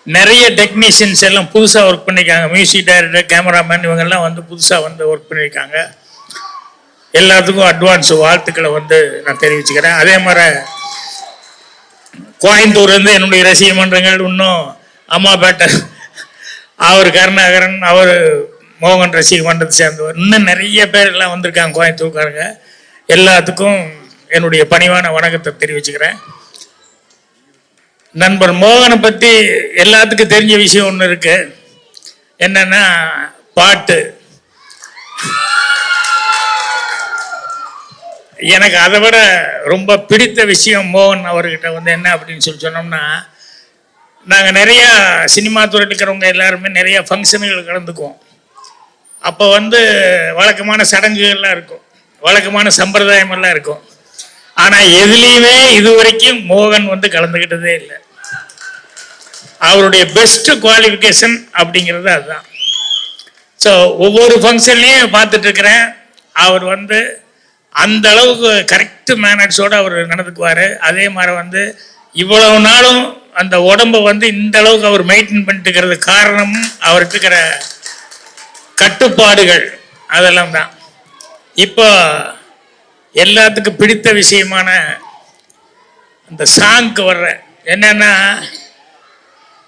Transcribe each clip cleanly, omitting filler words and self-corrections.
நிறைய டெக்னீஷியன்ஸ் எல்லாம் புதுசாக ஒர்க் பண்ணியிருக்காங்க. மியூசிக் டைரக்டர், கேமராமேன் இவங்கெல்லாம் வந்து புதுசாக வந்து ஒர்க் பண்ணியிருக்காங்க. எல்லாத்துக்கும் அட்வான்ஸ் வாழ்த்துக்களை வந்து நான் தெரிவிச்சுக்கிறேன். அதே மாதிரி கோயம்புத்தூர்லேருந்து என்னுடைய ரசிக மன்றங்கள் இன்னும் அம்மாபேட்டை, அவர் கருணாகரன், அவர் மோகன் ரசிக மன்றத்தை சேர்ந்தவர், இன்னும் நிறைய பேர் எல்லாம் வந்திருக்காங்க கோயம்புத்தூர்காரங்க. எல்லாத்துக்கும் என்னுடைய பணிவான வணக்கத்தை தெரிவிச்சுக்கிறேன். நண்பர் மோகனை பற்றி எல்லாத்துக்கும் தெரிஞ்ச விஷயம் ஒன்று இருக்கு. என்னன்னா பாட்டு. எனக்கு அதை விட ரொம்ப பிடித்த விஷயம் மோகன் அவர்கிட்ட வந்து என்ன அப்படின்னு சொன்னோம்னா, நாங்கள் நிறையா சினிமா துறையில் இருக்கிறவங்க எல்லாருமே நிறைய ஃபங்க்ஷனுகள் கலந்துக்குவோம். அப்போ வந்து வழக்கமான சடங்குகள்லாம் இருக்கும், வழக்கமான சம்பிரதாயமெல்லாம் இருக்கும். ஆனால் எதுலேயுமே இதுவரைக்கும் மோகன் வந்து கலந்துக்கிட்டதே இல்லை. அவருடைய பெஸ்ட் குவாலிஃபிகேஷன் அப்படிங்கிறது அதுதான். ஸோ ஒவ்வொரு ஃபங்க்ஷன்லேயும் பார்த்துட்டு இருக்கிறேன், அவர் வந்து அந்த அளவுக்கு கரெக்டு மேனர்ஸோடு அவர் நடந்துக்குவார். அதே மாதிரி வந்து இவ்வளவு நாளும் அந்த உடம்பை வந்து இந்த அளவுக்கு அவர் மெயின்டைன் பண்ணிட்டு இருக்கிறது காரணமும் அவருக்கு இருக்கிற கட்டுப்பாடுகள் அதெல்லாம் தான். இப்போ எல்லாத்துக்கும் பிடித்த விஷயமான அந்த சாங்க்கு வர்ற என்னன்னா,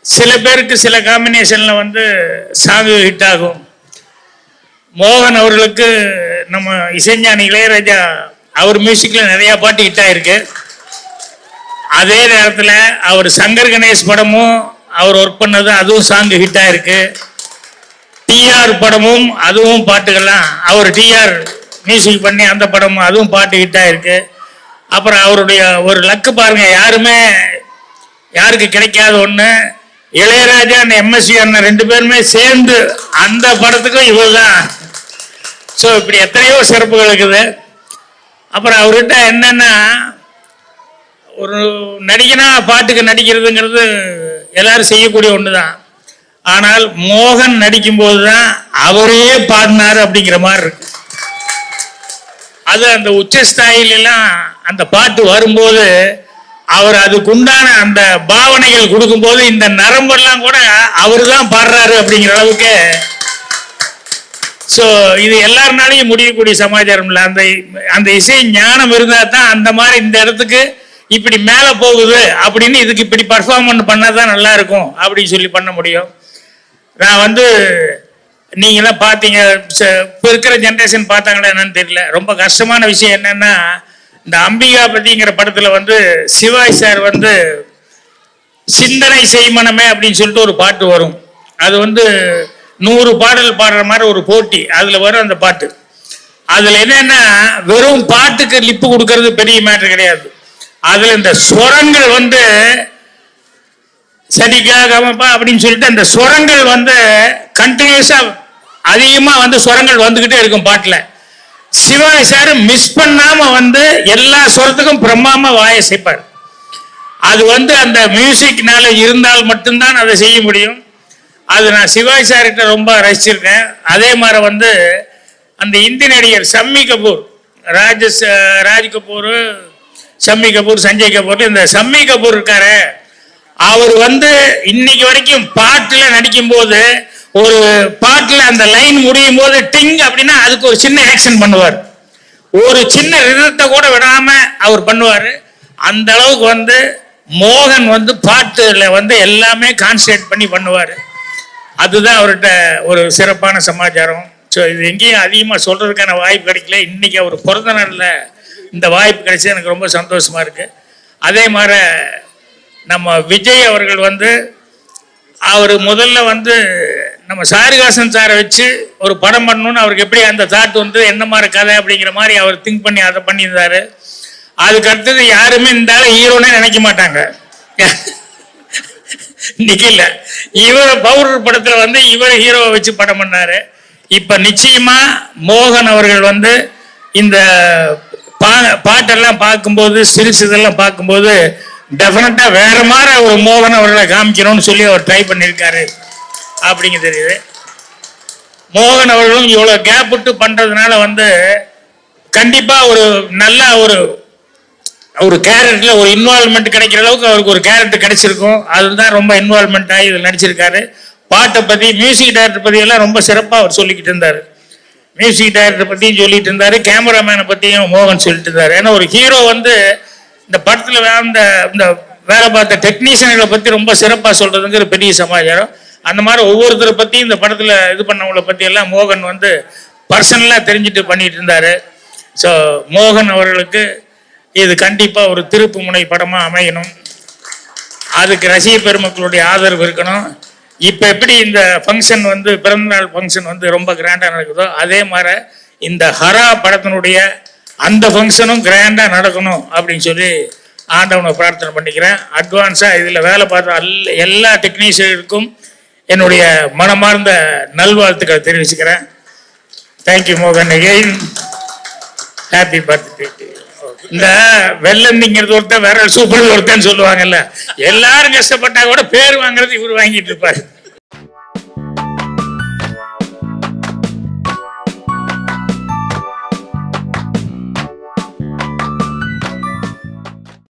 சில பேருக்கு சில காம்பினேஷனில் வந்து சாங்கு ஹிட் ஆகும். மோகன் அவர்களுக்கு நம்ம இசைஞானி இளையராஜா அவர் மியூசிக்கில் நிறையா பாட்டு ஹிட் ஆகிருக்கு. அதே நேரத்தில் அவர் சங்கர் கணேஷ் படமும் அவர் ஒர்க் பண்ணது அதுவும் சாங்கு ஹிட் ஆகிருக்கு. டிஆர் படமும் அதுவும் பாட்டுகள்லாம் அவர் டிஆர் மியூசிக் பண்ணி அந்த படமும் அதுவும் பாட்டு ஹிட் ஆகிருக்கு. அப்புறம் அவருடைய ஒரு லக்கு பாருங்க, யாருக்கு கிடைக்காத ஒன்று, இளையராஜா எம்எஸ்வி அண்ணன் 2 பேருமே சேர்ந்து அந்த படத்துக்கும் இவர் தான். ஸோ இப்படி எத்தனையோ சிறப்புகள் இருக்குது. அப்புறம் அவர்கிட்ட என்னன்னா, ஒரு நடிகனா பாட்டுக்கு நடிக்கிறதுங்கிறது எல்லாரும் செய்யக்கூடிய ஒன்று தான். ஆனால் மோகன் நடிக்கும்போது தான் அவரே பாடினார் அப்படிங்கிற மாதிரி இருக்கு. அது அந்த உச்சஸ்தாயிலெல்லாம் அந்த பாட்டு வரும்போது அவர் அதுக்குண்டான அந்த பாவனைகள் கொடுக்கும்போது இந்த நரம்பெல்லாம் கூட அவர் தான் பாடுறாரு அப்படிங்கிற அளவுக்கு. ஸோ இது எல்லாருனாலையும் முடியக்கூடிய சமாச்சாரம் இல்லை. அந்த இசை ஞானம் இருந்தால் தான் அந்த மாதிரி இந்த இடத்துக்கு இப்படி மேலே போகுது அப்படின்னு இதுக்கு இப்படி பர்ஃபார்மன்ஸ் பண்ணால் தான் நல்லா இருக்கும் அப்படின்னு சொல்லி பண்ண முடியும். நான் வந்து நீங்களாம் பார்த்தீங்க, இப்போ இருக்கிற ஜென்ரேஷன் பார்த்தாங்களா என்னன்னு தெரியல. ரொம்ப கஷ்டமான விஷயம் என்னன்னா, இந்த அம்பிகாபதிங்கிற படத்தில் வந்து சிவாஜி சார் வந்து சிந்தனை செய்மனமே அப்படின்னு சொல்லிட்டு ஒரு பாட்டு வரும். அது வந்து 100 பாடல் பாடுற மாதிரி ஒரு போட்டி, அதில் வரும் அந்த பாட்டு. அதில் என்னன்னா, வெறும் பாட்டுக்கு லிப்பு கொடுக்கறது பெரிய மேட்டர் கிடையாது. அதில் இந்த ஸ்வரங்கள் வந்து சரிகா கமப்பா அப்படின்னு சொல்லிட்டு அந்த ஸ்வரங்கள் வந்து கண்டினியூஸாக அதிகமாக வந்து ஸ்வரங்கள் வந்துக்கிட்டே இருக்கும் பாட்டில். சிவாஜி சார் மிஸ் பண்ணாமல் வந்து எல்லா ஸ்வரத்துக்கும் பிரம்மாமல் வாயை சேர்ப்பார். அது வந்து அந்த மியூசிக்னால இருந்தால் மட்டும்தான் அதை செய்ய முடியும். அது நான் சிவாஜி சார்கிட்ட ரொம்ப ரசிச்சிருக்கேன். அதே மாதிரி வந்து அந்த இந்தி நடிகர் ஷம்மி கபூர், ராஜ் கபூர், ஷம்மி கபூர், சஞ்சய் கபூர், இந்த ஷம்மி கபூர் இருக்காரு, அவர் வந்து இன்னைக்கு வரைக்கும் பாட்டில் நடிக்கும்போது ஒரு பாட்டில் அந்த லைன் முடியும் போது டிங் அப்படின்னா அதுக்கு ஒரு சின்ன ஆக்ஷன் பண்ணுவார். ஒரு சின்ன ரிதத்தை கூட விடாம அவர் பண்ணுவார். அந்த அளவுக்கு வந்து மோகன் வந்து பாட்டுல வந்து எல்லாமே கான்சன்ட்ரேட் பண்ணி பண்ணுவார். அதுதான் அவர்கிட்ட ஒரு சிறப்பான சமாச்சாரம். ஸோ இது எங்கேயும் அதிகமாக சொல்றதுக்கான வாய்ப்பு கிடைக்கல. இன்னைக்கு அவர் பிறந்த நாளில் இந்த வாய்ப்பு கிடைச்சது எனக்கு ரொம்ப சந்தோஷமா இருக்கு. அதே மாதிரி நம்ம விஜய் அவர்கள் வந்து அவர் முதல்ல வந்து நம்ம சாரிகாசன் சாரை வச்சு ஒரு படம் பண்ணணும்னு அவருக்கு எப்படி அந்த தாட் வந்து என்ன மாதிரி கதை அப்படிங்கிற மாதிரி அவர் திங்க் பண்ணி அதை பண்ணியிருந்தாரு. அதுக்கு அடுத்தது யாருமே இந்த ஹீரோனே நினைக்க மாட்டாங்க. இன்னைக்கு இல்லை, இவர் பவுடர் படத்தில் வந்து இவர் ஹீரோவை வச்சு படம் பண்ணாரு. இப்போ நிச்சயமா மோகன் அவர்கள் வந்து இந்த பாட்டெல்லாம் பார்க்கும்போது ஸ்டில்ஸ் இதெல்லாம் பார்க்கும்போது டெஃபினட்டா வேற மாதிரி ஒரு மோகன் அவர்களை காமிக்கணும்னு சொல்லி அவர் ட்ரை பண்ணியிருக்காரு அப்படிங்க தெரியுது. மோகன் அவர்களும் இவ்வளோ கேப் விட்டு பண்றதுனால வந்து கண்டிப்பா ஒரு நல்ல ஒரு ஒரு கேரக்டர்ல ஒரு இன்வால்மெண்ட் கிடைக்கிற அளவுக்கு அவருக்கு ஒரு கேரக்டர் கிடைச்சிருக்கும். அதுதான் ரொம்ப இன்வால்மெண்ட் ஆகி இதில் நடிச்சிருக்காரு. பாட்டை பற்றி, மியூசிக் டைரக்டர் பற்றி எல்லாம் ரொம்ப சிறப்பாக அவர் சொல்லிக்கிட்டு இருந்தார். மியூசிக் டைரக்டர் பற்றியும் சொல்லிட்டு இருந்தார், கேமராமேனை பற்றியும் மோகன் சொல்லிட்டு இருந்தார். ஏன்னா ஒரு ஹீரோ வந்து இந்த படத்தில் இந்த வேலை பார்த்த டெக்னீஷியன்களை பற்றி ரொம்ப சிறப்பாக சொல்கிறதுங்கிற பெரிய சமாச்சாரம். அந்த மாதிரி ஒவ்வொருத்தரை பற்றியும் இந்த படத்தில் இது பண்ணவங்களை பற்றி எல்லாம் மோகன் வந்து பர்சனலாக தெரிஞ்சுட்டு பண்ணிட்டு இருந்தார். ஸோ மோகன் அவர்களுக்கு இது கண்டிப்பாக ஒரு திருப்பு முனை படமாக அமையணும். அதுக்கு ரசிக பெருமக்களுடைய ஆதரவு இருக்கணும். இப்போ எப்படி இந்த ஃபங்க்ஷன் வந்து பிறந்தநாள் ஃபங்க்ஷன் வந்து ரொம்ப கிராண்டாக நடக்குதோ அதே மாதிரி இந்த ஹரா படத்தினுடைய அந்த ஃபங்க்ஷனும் கிராண்டாக நடக்கணும் அப்படின்னு சொல்லி ஆண்டவனை பிரார்த்தனை பண்ணிக்கிறேன். அட்வான்ஸாக இதில் வேலை பார்த்த எல்லா டெக்னீஷியனுக்கும் என்னுடைய மனமார்ந்த நல்வாழ்த்துக்களை தெரிவிச்சுக்கிறேன். தேங்க்யூ மோகன், அகெயின் ஹாப்பி பர்த்டே. இந்த வெள்ளந்திங்கிறது ஒருத்தன் வேற சூப்பர் ஒருத்தன்னு சொல்லுவாங்கல்ல, எல்லாரும் கஷ்டப்பட்டா கூட பேர் வாங்குறது இவர் வாங்கிட்டு இருப்பாரு.